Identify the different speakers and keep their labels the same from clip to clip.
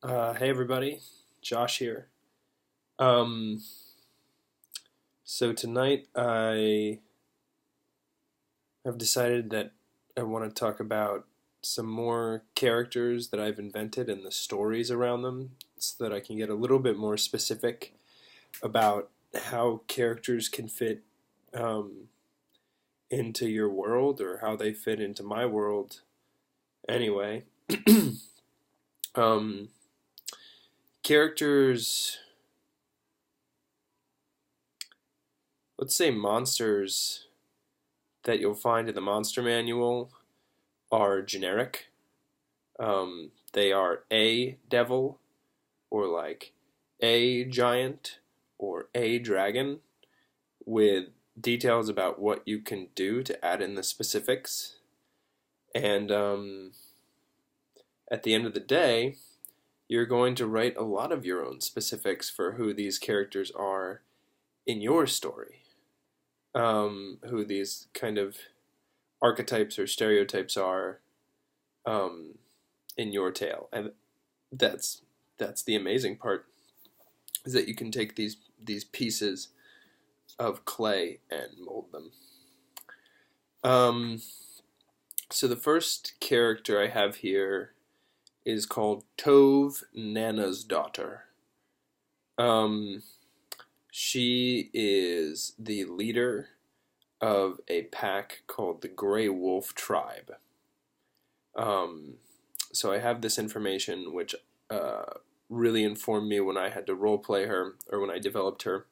Speaker 1: Hey everybody, Josh here. Um, so tonight I have decided that I want to talk about some more characters that I've invented and the stories around them so that I can get a little bit more specific about how characters can fit um, into your world or how they fit into my world anyway. um, Characters, let's say monsters that you'll find in the monster manual are generic. They are a devil, or like a giant, or a dragon, with details about what you can do to add in the specifics. And at the end of the day, you're going to write a lot of your own specifics for who these characters are in your story. Who these kind of archetypes or stereotypes are um, in your tale, and that's the amazing part is that you can take these pieces of clay and mold them. Um, so the first character I have here is called Tove, Nana's daughter. Um, she is the leader of a pack called the Grey Wolf Tribe. Um, so I have this information which uh, really informed me when I had to role play her or when I developed her,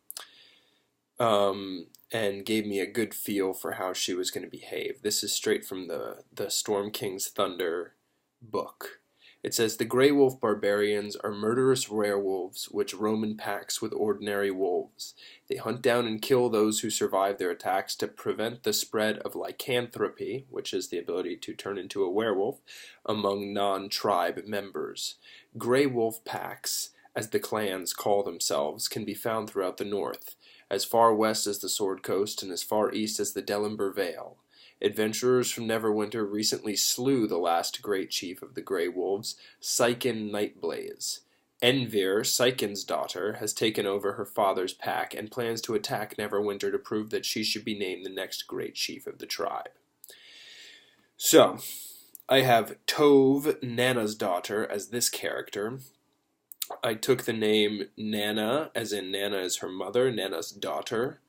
Speaker 1: and gave me a good feel for how she was going to behave. This is straight from the Storm King's Thunder book. It says the Grey Wolf barbarians are murderous werewolves which roam in packs with ordinary wolves. They hunt down and kill those who survive their attacks to prevent the spread of lycanthropy, which is the ability to turn into a werewolf, among non-tribe members. Grey Wolf packs, as the clans call themselves, can be found throughout the north, as far west as the Sword Coast and as far east as the Delimber Vale. Adventurers from Neverwinter recently slew the last great chief of the Grey Wolves, Syken Nightblaze. Envir, Syken's daughter, has taken over her father's pack and plans to attack Neverwinter to prove that she should be named the next great chief of the tribe. So, I have Tove, Nana's daughter, as this character. I took the name Nana, as in Nana is her mother, Nana's daughter.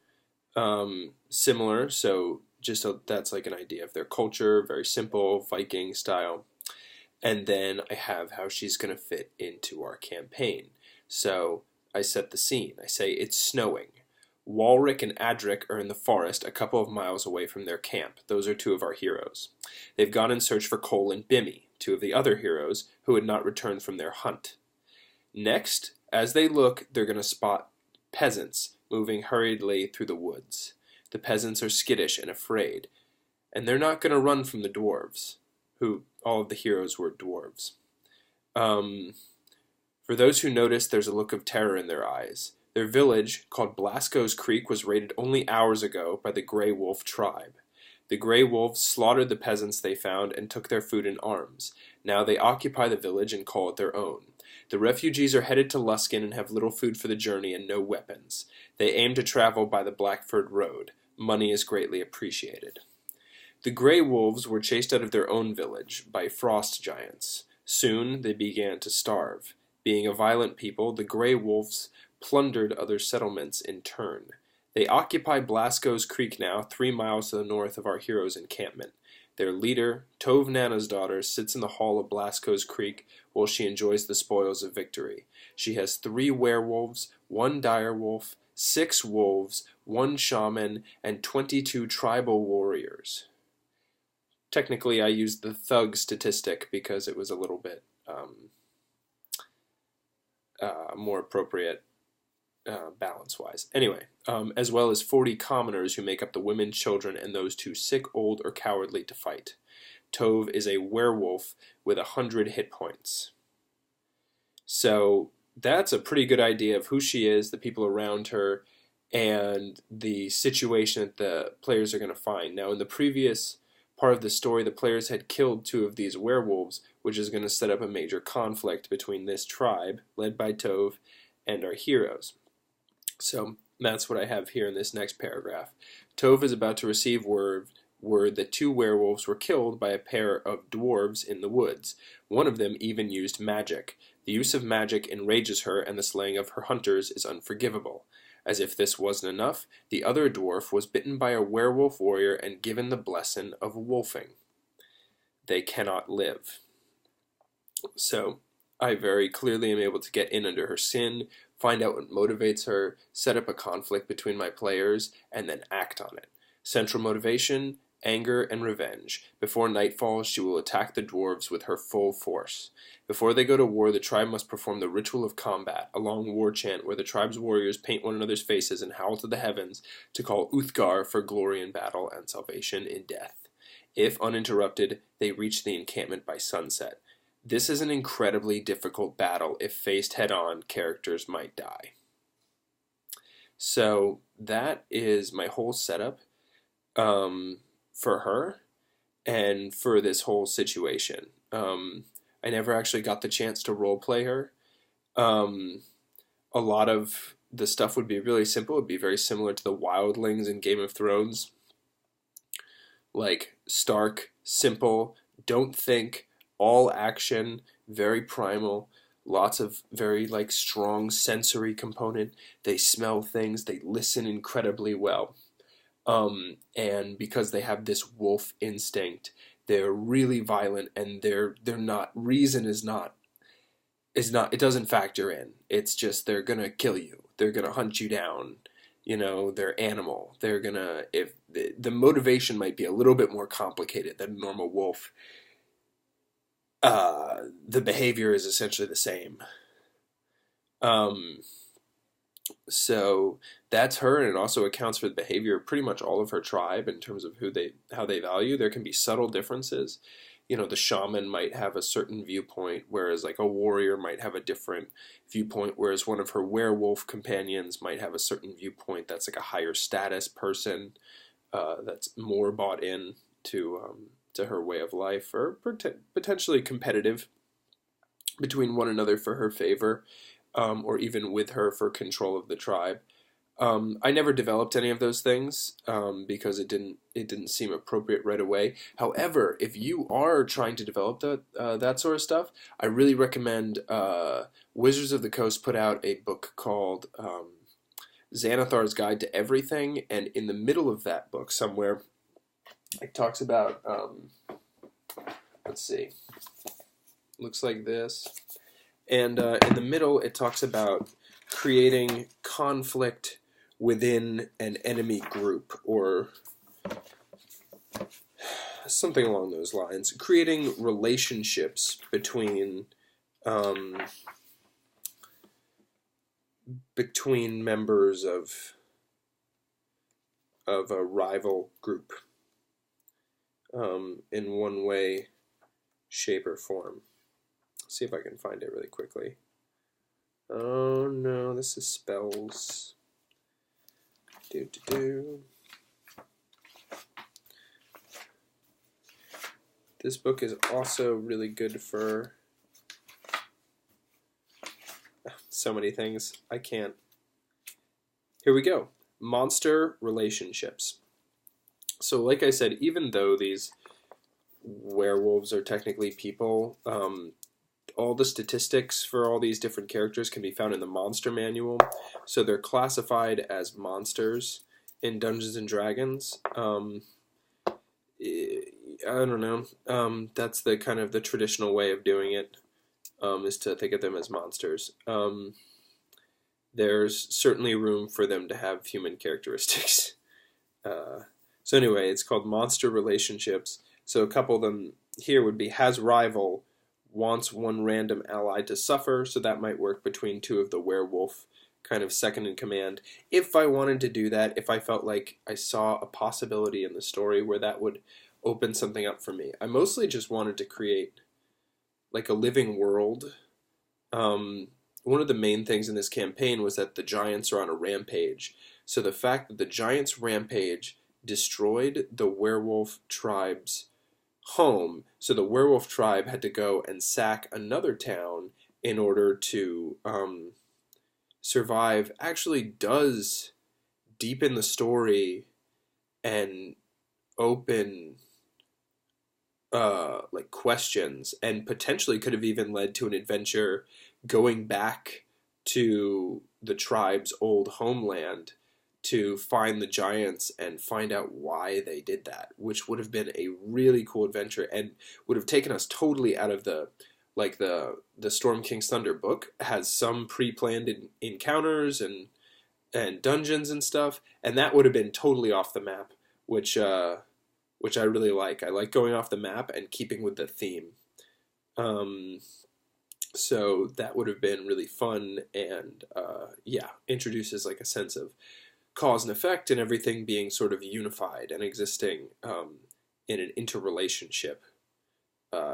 Speaker 1: Similar, so just so that's like an idea of their culture, very simple, Viking style. And then I have how she's going to fit into our campaign. So I set the scene. I say it's snowing. Walric and Adric are in the forest a couple of miles away from their camp. Those are two of our heroes. They've gone in search for Cole and Bimmy, two of the other heroes who had not returned from their hunt. Next, as they look, they're going to spot peasants moving hurriedly through the woods. The peasants are skittish and afraid, and they're not going to run from the dwarves, who all of the heroes were dwarves. For those who notice, there's a look of terror in their eyes. Their village, called Blasco's Creek, was raided only hours ago by the Grey Wolf tribe. The Grey Wolves slaughtered the peasants they found and took their food in arms. Now they occupy the village and call it their own. The refugees are headed to Luskin and have little food for the journey and no weapons. They aim to travel by the Blackford Road. Money is greatly appreciated. The Grey Wolves were chased out of their own village by frost giants. Soon they began to starve. Being a violent people, the Grey Wolves plundered other settlements in turn. They occupy Blasco's Creek now, 3 miles to the north of our heroes' encampment. Their leader, Tove Nana's daughter, sits in the hall of Blasco's Creek while she enjoys the spoils of victory. She has 3 werewolves, 1 direwolf, 6 wolves, 1 shaman, and 22 tribal warriors. Technically, I used the thug statistic because it was a little bit more appropriate balance-wise. Anyway, as well as 40 commoners who make up the women, children, and those too sick, old, or cowardly to fight. Tove is a werewolf with 100 hit points. So that's a pretty good idea of who she is, the people around her, and the situation that the players are going to find. Now, in the previous part of the story, the players had killed 2 of these werewolves, which is going to set up a major conflict between this tribe, led by Tove, and our heroes. So that's what I have here in this next paragraph. Tove is about to receive word that 2 werewolves were killed by a pair of dwarves in the woods. One of them even used magic. The use of magic enrages her, and the slaying of her hunters is unforgivable. As if this wasn't enough, the other dwarf was bitten by a werewolf warrior and given the blessing of wolfing. They cannot live. So, I very clearly am able to get in under her skin, find out what motivates her, set up a conflict between my players, and then act on it. Central motivation: anger and revenge. Before nightfall, she will attack the dwarves with her full force. Before they go to war, the tribe must perform the ritual of combat, a long war chant where the tribe's warriors paint one another's faces and howl to the heavens to call Uthgar for glory in battle and salvation in death. If uninterrupted, they reach the encampment by sunset. This is an incredibly difficult battle. If faced head-on, characters might die. So that is my whole setup for her and for this whole situation. I never actually got the chance to role play her. A lot of the stuff would be really simple. It would be very similar to the wildlings in Game of Thrones. Like, stark, simple, don't think, all action, very primal, lots of very strong sensory component. They smell things, they listen incredibly well. And because they have this wolf instinct, they're really violent, and they're not, reason is not, it doesn't factor in. It's just they're gonna kill you. They're gonna hunt you down. They're animal. They're gonna, if the motivation might be a little bit more complicated than a normal wolf, the behavior is essentially the same. So that's her, and it also accounts for the behavior of pretty much all of her tribe in terms of how they value. There can be subtle differences. The shaman might have a certain viewpoint, whereas a warrior might have a different viewpoint, whereas one of her werewolf companions might have a certain viewpoint that's a higher status person that's more bought in to her way of life, or potentially competitive between one another for her favor. Or even with her for control of the tribe. I never developed any of those things because it didn't seem appropriate right away. However, if you are trying to develop that sort of stuff, I really recommend Wizards of the Coast put out a book called Xanathar's Guide to Everything, and in the middle of that book somewhere, it talks about let's see, looks like this. And in the middle, it talks about creating conflict within an enemy group, or something along those lines. Creating relationships between members of a rival group in one way, shape, or form. See if I can find it really quickly. Oh no, this is spells. This book is also really good for so many things. I can't. Here we go. Monster relationships. So like I said, even though these werewolves are technically people, all the statistics for all these different characters can be found in the monster manual. So they're classified as monsters in Dungeons and Dragons. I don't know. That's the kind of the traditional way of doing it, is to think of them as monsters. There's certainly room for them to have human characteristics. So anyway, it's called Monster Relationships. So a couple of them here would be: has rival, wants one random ally to suffer, so that might work between 2 of the werewolf kind of second in command. If I wanted to do that, if I felt like I saw a possibility in the story where that would open something up for me. I mostly just wanted to create a living world. One of the main things in this campaign was that the giants are on a rampage. So the fact that the giants' rampage destroyed the werewolf tribe's home, so the werewolf tribe had to go and sack another town in order to survive, actually does deepen the story and open like questions, and potentially could have even led to an adventure going back to the tribe's old homeland to find the giants and find out why they did that, which would have been a really cool adventure and would have taken us totally out of the like the Storm King's Thunder book has some pre-planned encounters and dungeons and stuff, and that would have been totally off the map, which I really like. I like going off the map and keeping with the theme. Um, so that would have been really fun, and yeah, introduces like a sense of cause and effect and everything being sort of unified and existing in an interrelationship,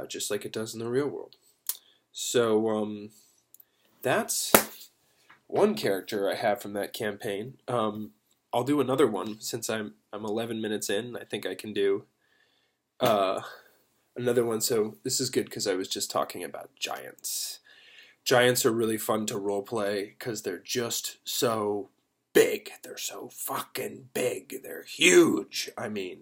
Speaker 1: just like it does in the real world. So that's one character I have from that campaign. I'll do another one since I'm 11 minutes in. I think I can do another one. So this is good because I was just talking about giants. Giants are really fun to roleplay because they're just so big. They're so fucking big. They're huge. I mean,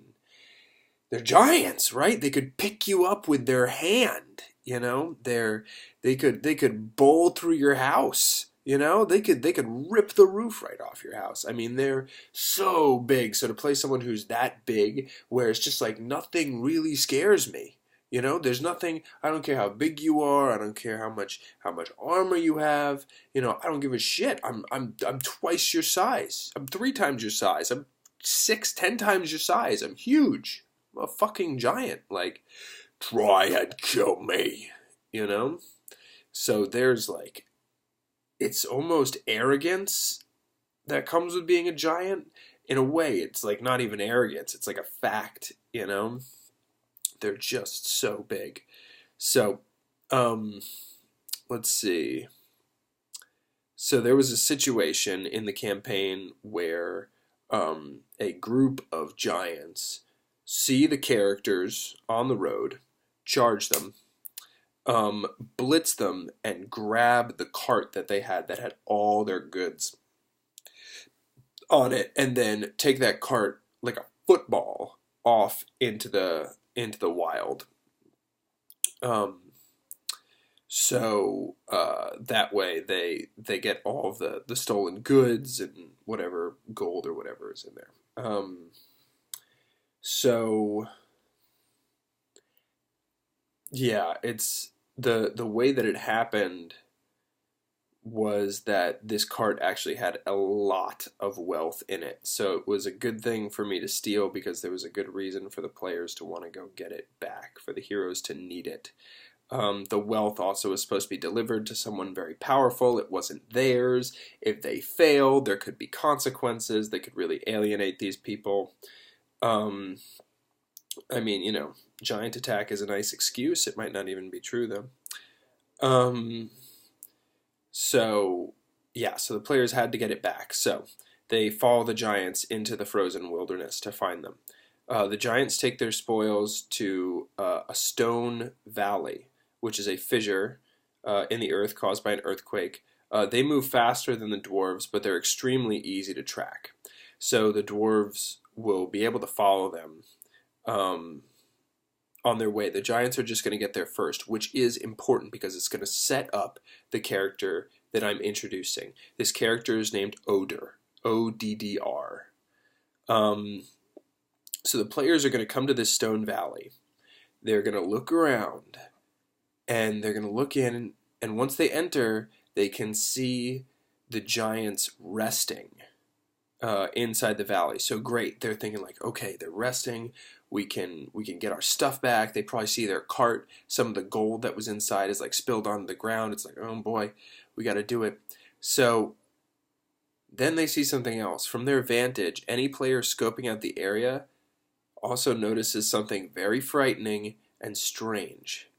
Speaker 1: they're giants, right? They could pick you up with their hand. You know, they could bowl through your house. You know, they could rip the roof right off your house. I mean, they're so big. So to play someone who's that big, where it's just like nothing really scares me. You know, there's nothing. I don't care how big you are. I don't care how much armor you have. You know, I don't give a shit. I'm twice your size. I'm 3 times your size. I'm 6, 10 times your size. I'm huge. I'm a fucking giant. Like, try and kill me. You know. So there's like, it's almost arrogance that comes with being a giant. In a way, it's like not even arrogance. It's like a fact, you know? They're just so big. So, let's see. So there was a situation in the campaign where a group of giants see the characters on the road, charge them, blitz them, and grab the cart that they had that had all their goods on it, and then take that cart like a football off into the wild. So that way they get all of the stolen goods and whatever gold or whatever is in there. So yeah, it's the way that it happened was that this cart actually had a lot of wealth in it. So it was a good thing for me to steal because there was a good reason for the players to want to go get it back, for the heroes to need it. The wealth also was supposed to be delivered to someone very powerful. It wasn't theirs. If they failed, there could be consequences. They could really alienate these people. I mean, you know, giant attack is a nice excuse. It might not even be true, though. So, yeah, so the players had to get it back. So, they follow the giants into the frozen wilderness to find them. The giants take their spoils to a stone valley, which is a fissure in the earth caused by an earthquake. They move faster than the dwarves, but they're extremely easy to track. So the dwarves will be able to follow them on their way. The giants are just going to get there first, which is important because it's going to set up the character that I'm introducing. This character is named Odder, O-D-D-R. So the players are going to come to this stone valley. They're going to look around, and they're going to look in, and once they enter, they can see the giants resting inside the valley. So great, they're thinking like, okay, they're resting. We can get our stuff back. They probably see their cart. Some of the gold that was inside is like spilled onto the ground. It's like, oh boy, we got to do it. So then they see something else. From their vantage, any player scoping out the area also notices something very frightening and strange,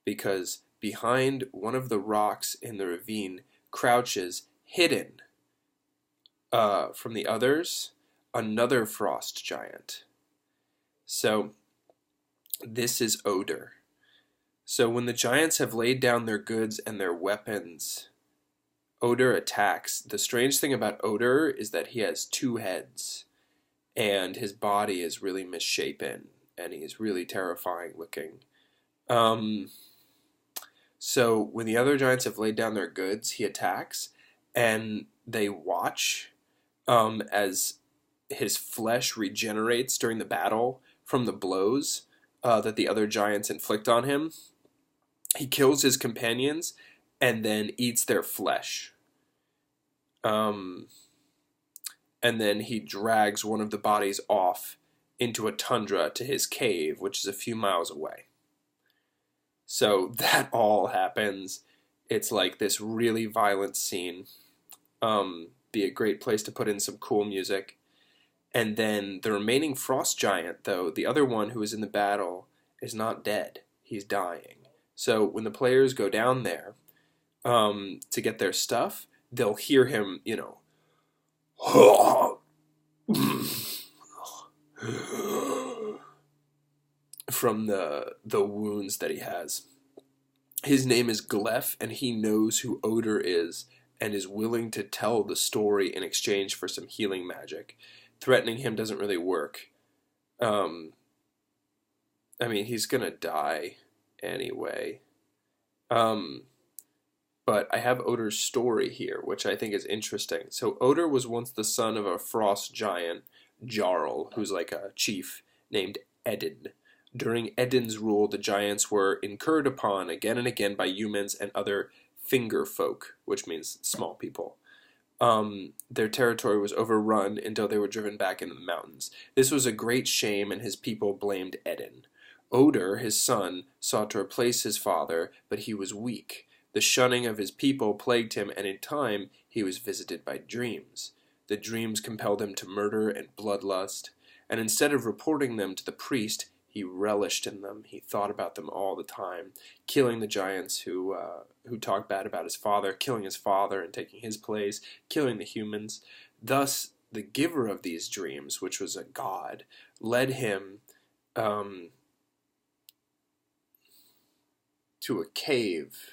Speaker 1: because behind one of the rocks in the ravine crouches, hidden from the others, another frost giant. So This is Oder. So when the giants have laid down their goods and their weapons, Oder attacks. The strange thing about Oder is that he has two heads, and his body is really misshapen, and he's really terrifying looking. Um, so when the other giants have laid down their goods, he attacks, and they watch as his flesh regenerates during the battle from the blows that the other giants inflict on him. He kills his companions and then eats their flesh. Um, and then he drags one of the bodies off into a tundra to his cave, which is a few miles away. So that all happens. It's like this really violent scene. Be a great place to put in some cool music. And then the remaining frost giant, though, the other one who is in the battle, is not dead. He's dying. So when the players go down there to get their stuff, they'll hear him, from the wounds that he has. His name is Glef, and he knows who Oder is and is willing to tell the story in exchange for some healing magic. Threatening him doesn't really work. He's gonna die anyway. But I have Oder's story here, which I think is interesting. So Oder was once the son of a frost giant, Jarl, who's like a chief named Edin. During Edin's rule, the giants were incurred upon again and again by humans and other finger folk, which means small people. Their territory was overrun until they were driven back into the mountains. This was a great shame, and his people blamed Edin. Oder, his son, sought to replace his father, but he was weak. The shunning of his people plagued him, and in time he was visited by dreams. The dreams compelled him to murder and bloodlust, and instead of reporting them to the priest, he relished in them. He thought about them all the time, killing the giants who talked bad about his father, killing his father and taking his place, killing the humans. Thus, the giver of these dreams, which was a god, led him to a cave,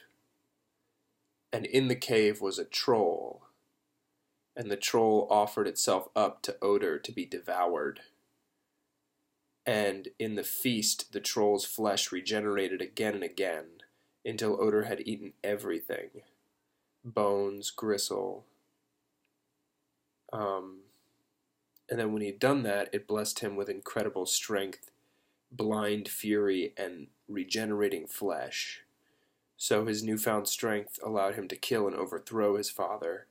Speaker 1: and in the cave was a troll, and the troll offered itself up to Oder to be devoured. And in the feast, the troll's flesh regenerated again and again, until Oder had eaten everything. Bones, gristle. And then when he'd done that, it blessed him with incredible strength, blind fury, and regenerating flesh. So his newfound strength allowed him to kill and overthrow his father.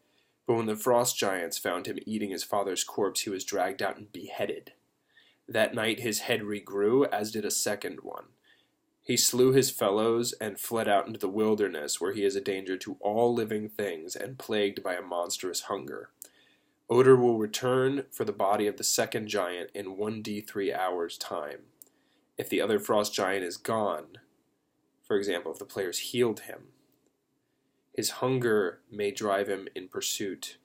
Speaker 1: But when the frost giants found him eating his father's corpse, he was dragged out and beheaded. That night his head regrew, as did a second one. He slew his fellows and fled out into the wilderness, where he is a danger to all living things and plagued by a monstrous hunger. Oder will return for the body of the second giant in 1d3 hours' time. If the other frost giant is gone, for example, if the players healed him, his hunger may drive him in pursuit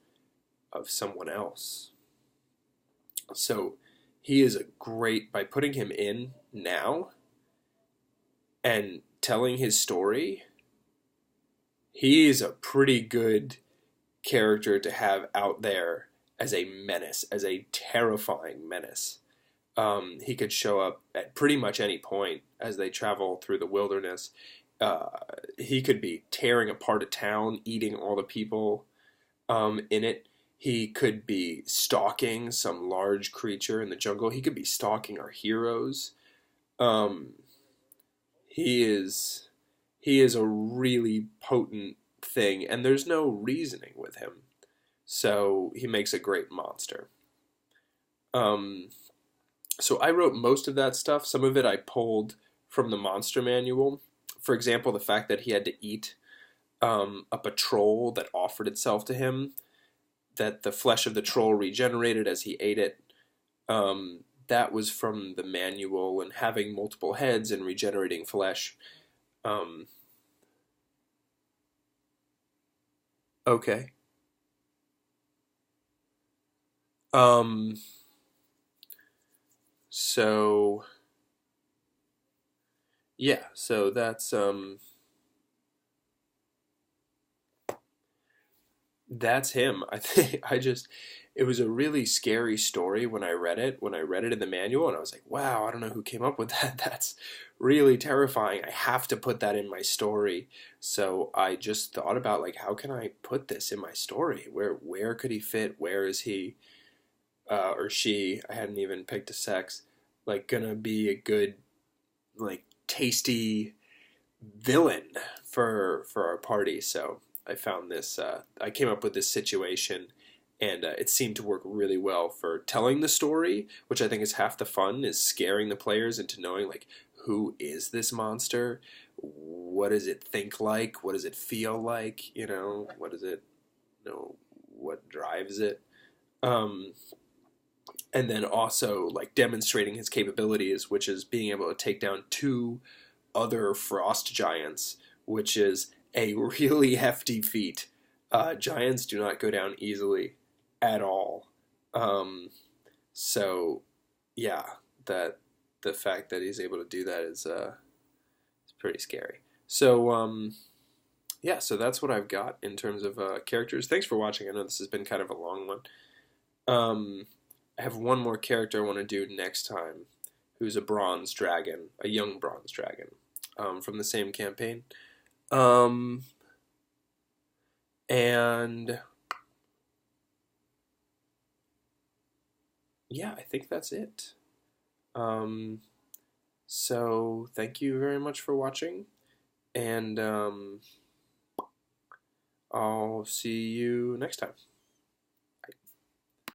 Speaker 1: of someone else. So he is by putting him in now and telling his story, he is a pretty good character to have out there as a menace, as a terrifying menace. He could show up at pretty much any point as they travel through the wilderness. He could be tearing apart a town, eating all the people in it. He could be stalking some large creature in the jungle. He could be stalking our heroes. He is a really potent thing, and there's no reasoning with him. So he makes a great monster. So I wrote most of that stuff. Some of it I pulled from the monster manual. For example, the fact that he had to eat a patrol that offered itself to him, that the flesh of the troll regenerated as he ate it. That was from the manual, and having multiple heads and regenerating flesh. Okay. So yeah, so that's him. I think it was a really scary story when I read it, in the manual, and I was like, wow, I don't know who came up with that. That's really terrifying. I have to put that in my story. So I just thought about like, how can I put this in my story? Where could he fit? Where is he or she? I hadn't even picked a sex. Like gonna be a good like tasty villain for our party. So I found this. I came up with this situation, and it seemed to work really well for telling the story, which I think is half the fun. Is scaring the players into knowing like who is this monster, what does it think like, what does it feel like, what does it, what drives it. Um, and then also like demonstrating his capabilities, which is being able to take down two other frost giants, which is a really hefty feat. Giants do not go down easily at all. Um, so, yeah, that the fact that he's able to do that is pretty scary. So, yeah, so that's what I've got in terms of characters. Thanks for watching. I know this has been kind of a long one. Um, I have one more character I want to do next time, who's a bronze dragon, a young bronze dragon, from the same campaign. Um, and yeah, I think that's it. Um, so thank you very much for watching, and I'll see you next time.